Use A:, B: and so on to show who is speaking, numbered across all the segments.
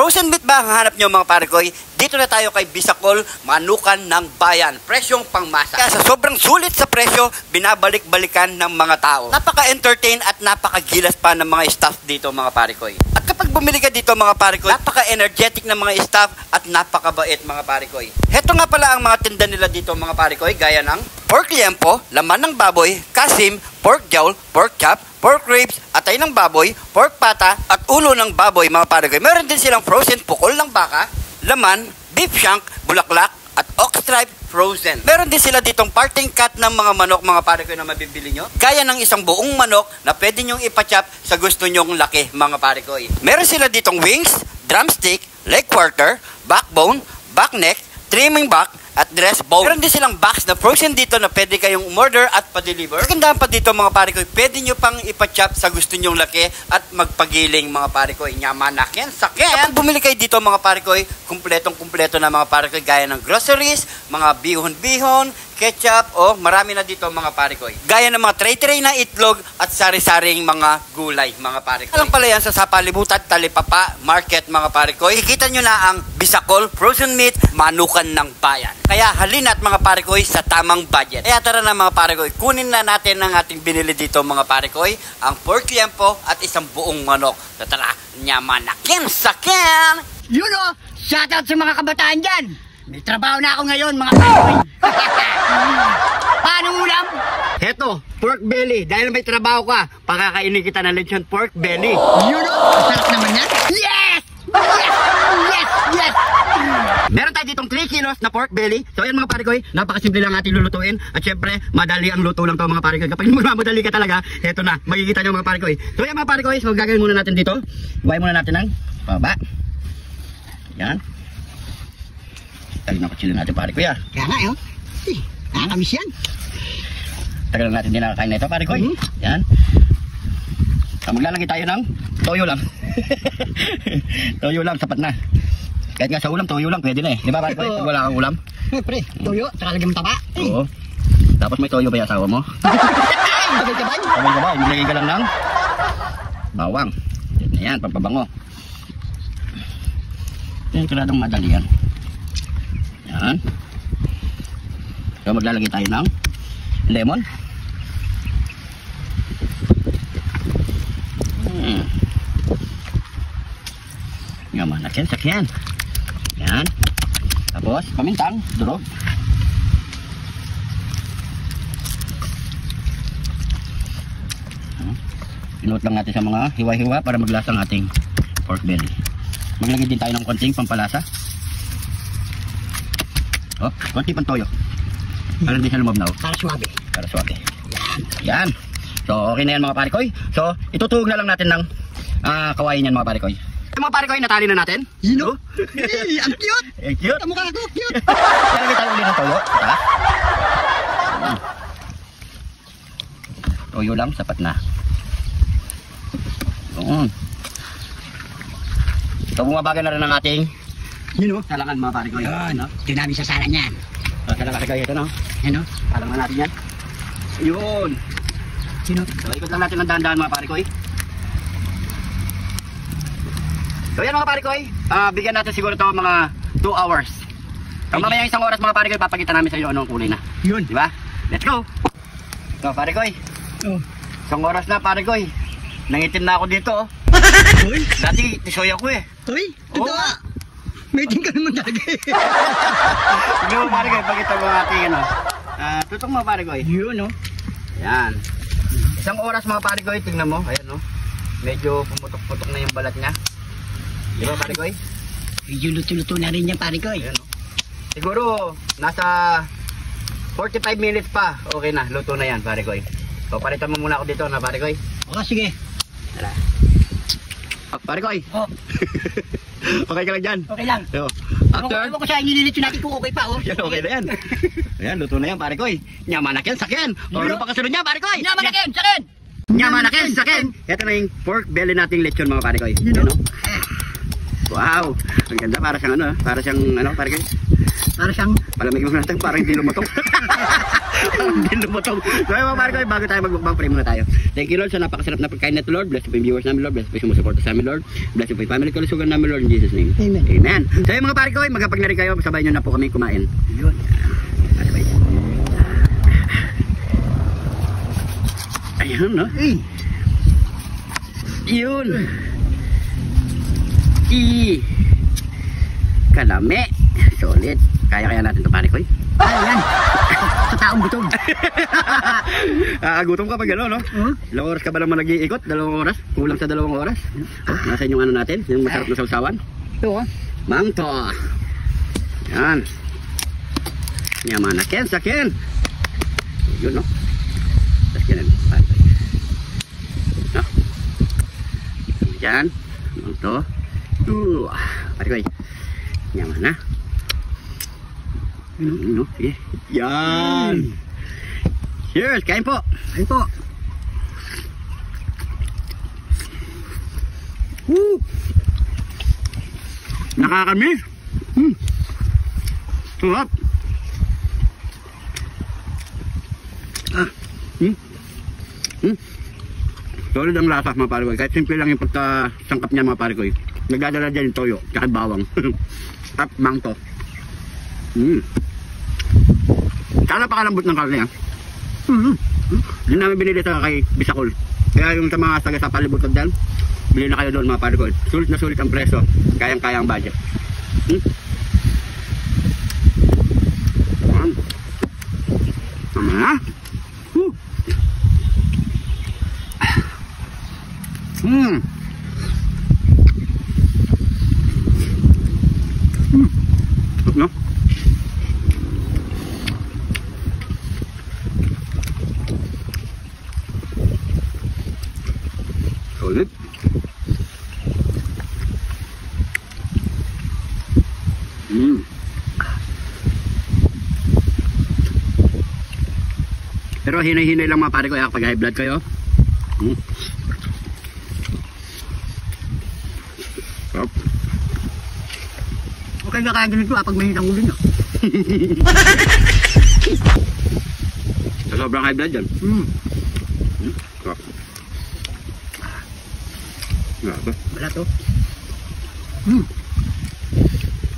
A: Frozen meat ba ang hanap nyo mga pare koy? Dito na tayo kay Bisacol, Manukan ng Bayan. Presyong pangmasa. Kaya sa sobrang sulit sa presyo, binabalik-balikan ng mga tao. Napaka-entertain at napakagilas pa ng mga staff dito mga pare koy. At kapag bumili ka dito mga pare koy, napaka-energetic ng mga staff at napakabait mga pare koy. Heto nga pala ang mga tinda nila dito mga pare koy, gaya ng pork liempo, laman ng baboy, kasim, pork jowl, pork chop, pork ribs, atay ng baboy, pork pata, at ulo ng baboy mga pare koy. Meron din silang frozen pukol ng baka, laman, beef shank, bulaklak, at ox stripe frozen. Meron din sila ditong parting cut ng mga manok mga pare koy na mabibili nyo. Gaya ng isang buong manok na pwede nyong ipachop sa gusto nyong laki mga pare koy. Meron sila ditong wings, drumstick, leg quarter, backbone, back neck, trimming back, at dress bone. Meron din silang box na frozen dito na pwede kayong umorder at pa-deliver. Kagandahan pa dito mga pare koy, pwede nyo pang ipachop sa gusto nyong laki at magpagiling mga pare koy. Nyamanak yan, sakyan! Kapag bumili kayo dito mga pare koy, kumpletong-kumpleto na mga pare koy, gaya ng groceries, mga bihon-bihon, ketchup, o marami na dito mga pare koy. Gaya ng mga tray-tray na itlog at sari-saring mga gulay mga pare koy. Alam pala yan sa Sapalibutan, Talipapa Market mga pare koy. Kikita nyo na ang Bisacol Frozen Meat, Manukan ng Bayan. Kaya halina't mga pare koy sa tamang budget. Kaya tara na mga pare koy, kunin na natin ang ating binili dito mga pare koy, ang pork liempo at isang buong manok. Tara, nyamanakin, sakin!
B: Yun o, shoutout sa mga kabataan dyan. May trabaho na ako ngayon mga pare koy. Paano ulam?
A: Heto, pork belly. Dahil may trabaho ka, pakakainin kita ng lechon pork belly.
B: Yun o, masarap naman yan. Yes! Yes! Yes! Yes!
A: Meron tayo ditong 3 kilos na pork belly. So ayan mga pare koy, napakasimple lang ating lulutuin. At syempre, madali ang luto lang to mga pare koy. Kapag magmamadali ka talaga, heto na, makikita nyo mga pare koy. So ayan mga pare koy, so gagawin muna natin dito. Buhay muna natin ng baba. Yan. Tagal na kutsilyo natin pare koy ah.
B: Kaya nga yun. Nakakamiss yan.
A: Tagal natin din nakakain na ito pare koy. Yan. So, maglalagay tayo ng toyo lang. Toyo lang, sapat na. Kahit nga sa ulam, toyo lang, pwede na eh. Di ba pare koy? Pag wala kang ulam.
B: Pre, toyo, tsaka lagyan mo taba.
A: Oo. Tapos may toyo ba yung asawa mo?
B: Sabay-sabay.
A: Sabay-sabay, nilagay ka lang ng bawang. Yan, pampabango. Yan, kailangang madali yan. Yan. So maglalagay tayo ng lemon. Yaman na yan, sakyan. Yan. Tapos pamintang, durog. Pinuot lang natin sa mga hiwa-hiwa para maglasa ang ating pork belly. Maglagay din tayo ng konting pampalasa. Oh, konti pang toyo. Para di siya lumabaw.
B: Para suwabe.
A: Para suwabe. Yan. So, okay na yan mga pare koy. So, itutuhog na lang natin ng kawain yan mga pare koy. Mga pare koy, natali na natin.
B: Yun o. Ang cute.
A: Eh, cute.
B: Kamukha ko, cute.
A: Lagay tayo ulit ng toyo. Ito. Toyo lang, sapat na. So, bumabaga na rin ang ating salangan mga pare koy.
B: Yun o. Ito namin sa sala niyan.
A: Salangan pare koy, ito no.
B: Yan o.
A: Salangan natin yan. Yun.
B: Yun o.
A: So, ikot lang natin ng dahan-dahan mga pare koy. So yan mga pare koy, bigyan natin siguro ito mga 2 hours. So mamaya isang oras mga pare koy, papakita namin sa iyo anong kulay na.
B: Yun.
A: Diba? Let's go! So pare koy, isang oras na pare koy. Nangitim na ako dito oh.
B: Uy.
A: Dati tisoy ako eh.
B: Uy, totoo. May ting ka naman talaga eh.
A: Sige mo pare koy, pakita mo ating ano. Tutong mga pare koy.
B: Yun o.
A: Yan. Isang oras mga pare koy, tingnan mo. Ayan oh. Medyo pumutok-putok na yung balat niya. Di ba pare koy?
B: Medyo luto-luto na rin yan pare koy.
A: Ayan, no? Siguro nasa 45 minutes pa. Okay na, luto na yan pare koy. So palitan mo muna ako dito na pare koy.
B: O sige.
A: Tara. Pare koy.
B: Oh.
A: Okay ka lang dyan?
B: Okay lang.
A: So,
B: After? Ewan ko sa inililito natin kung okay pa oh.
A: Yan, okay na yan. Ayan, luto na yan pare koy. Nyamanak yan, sakyan. O ano pa kasunod niya pare koy?
B: Nyamanakin, sakin!
A: Nyamanak yan, sakyan. Ito na yung pork belly nating lechon mga pare koy.
B: Yun, no?
A: Wow, ang ganda, para siyang ano, para siyang ano, pare koy.
B: Para siyang
A: Palamig mo natin, parang hindi lumatok. Hindi lumutong. So mga pare ko, bago tayo magbukbang, pray muna tayo. Thank you Lord sa napakasarap na pagkain na ito Lord. Bless po yung viewers namin Lord. Bless po yung sumusuporta sa amin Lord. Bless po yung family kalusugan namin Lord in Jesus name.
B: Amen.
A: Amen. So yung mga pare ko, magkapag na rin kayo. Sabay nyo na po kami kumain.
B: Yun.
A: Ayun no?
B: Eh.
A: Yun. Kalame. Solid. Kaya natin ito pare ko eh.
B: Ayan. Sa taong gutom.
A: Gutom ka pa gano'n, no? Ilang oras ka ba naman nag-iikot? 2 oras? Kulang sa 2 oras? Nasa yung ano natin? Yung masarap na sausawan?
B: Ito
A: Mangto. Yan. Yaman na Ken, sa Ken. Yun, no? Tapos Ken. No? Yan. Mangto. Pari ko eh. Yaman na. No, sige. Yan. Cheers, kain po.
B: Kain po.
A: Nakakamiss. Sarap. Solid ang lasa mga pare ko. Kahit simple lang yung pagkasangkap niya mga pare ko. Nagdadala dyan yung toyo, tsaka bawang. Tap, mangto. Sana pakalambot ng karne ha. Hindi namin binili sa kay Bisacol. Kaya yung sa mga taga sa palibot dyan, bili na kayo doon mga pare ko. Sulit na sulit ang preso. Kayang-kaya ang budget. Tama na. No? Solid. Pero hinay-hinay lang mga pare ko kapag high blood kayo. Sarap.
B: Okay na kaya ganito pag may hitang ulo nyo.
A: Sa sobrang high blood yan. Sarap. Grabe.
B: Wala to.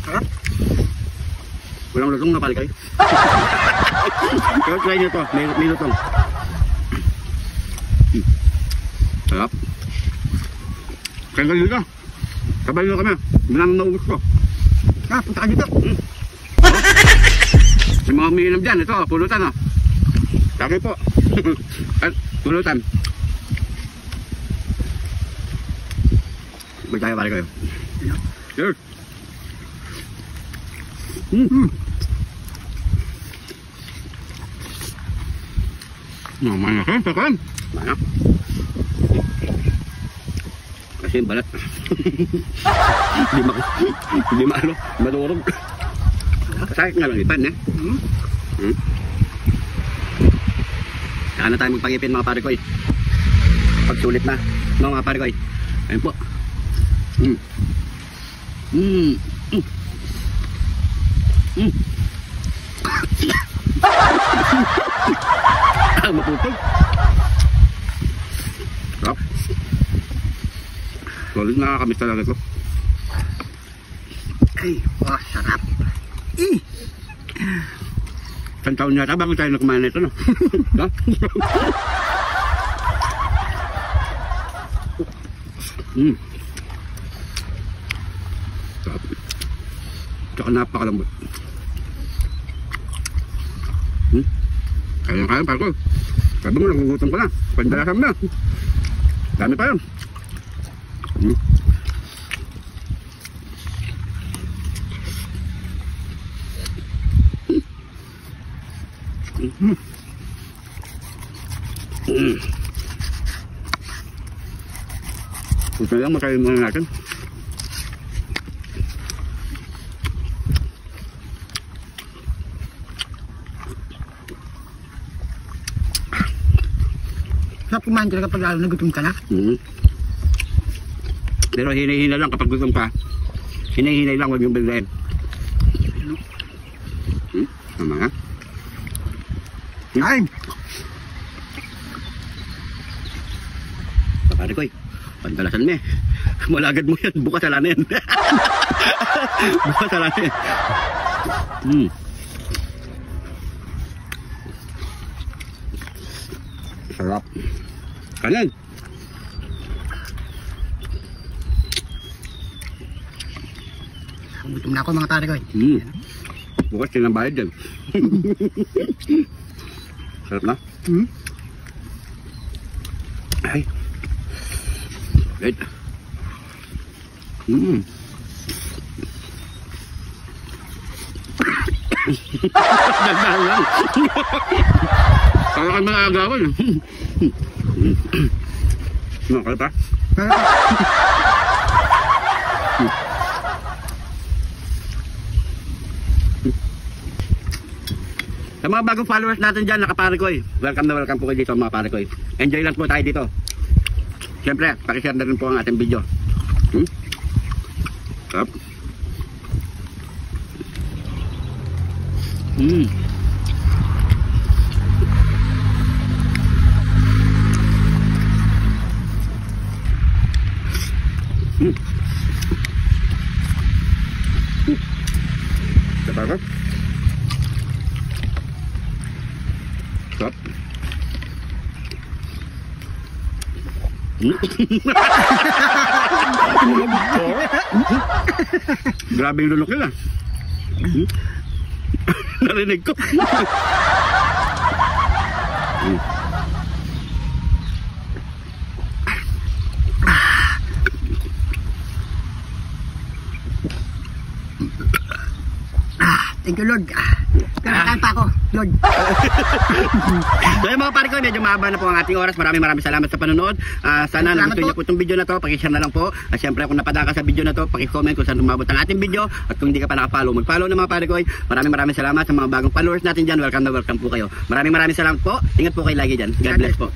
B: Sarap.
A: Walang lutong na pare kayo. Pero try nyo to, may lutong. Sarap. Kaya kayo dito. Sabay nyo kami. Minang naubos ko.
B: Punta ka dito.
A: Yung mga umiinom dyan, ito, pulutan o. Taki po. At pulutan. Magtayo pare kayo. Cheers. Mana kan, tekan? Mana? Kasi yung balat. Hindi maano, madurog. Sakit nga lang ipan, eh. Saka na tayo magpag-ipin mga pare ko, eh. Pagsulit na. No, mga pare ko, eh. Ayun po. Maputol. Sarap. Solid, nakakamiss talaga ito.
B: Ay, sarap.
A: Isang taon yata bago tayo nakumain na ito, no? No? Sarap. Tsaka napakalambot. Kaya pare ko. Sabi mo, nagugutom ko na. Pandalasan na. Dami pa yun. Gusto lang makain muna natin.
B: Sarap kumain talaga pag lalo nagutom ka na.
A: Pero hinay-hinay lang kapag gutom ka. Hinay-hinay lang, huwag yung biglayin. Tama nga.
B: Ay!
C: Pare ko, pandalasan mo eh. Malagad mo yan, bukas alanin. Bukas alanin. Sarap. Kanan.
B: Gutom na ako mga pare ko.
C: Bukas tinambayad dyan. Sarap na. Ay. Wait. Dagdagan lang. Kaya ka mga agawan. Kaya pa? Sa mga bagong followers natin dyan, nakapare ko welcome na welcome po kayo dito mga pare ko Enjoy lang po tayo dito. Siyempre, pakishare na rin po ang ating video. Sarap. Sarap. Sarap. Grabe yung lunok nila. Narinig ko.
B: Thank you, Lord. Kakakaan pa ako, Lord.
C: So yung mga pare ko, medyo mahaba na po ang ating oras. Maraming salamat sa panonood. Sana nagustuhan niyo po itong video na to. Pakishare na lang po. At syempre kung napadaka sa video na to, pakicomment kung saan umabot ang ating video. At kung hindi ka pa nakafollow, mag-follow na mga pare ko. Maraming salamat sa mga bagong followers natin dyan. Welcome na welcome po kayo. Maraming salamat po. Ingat po kayo lagi dyan. God bless po.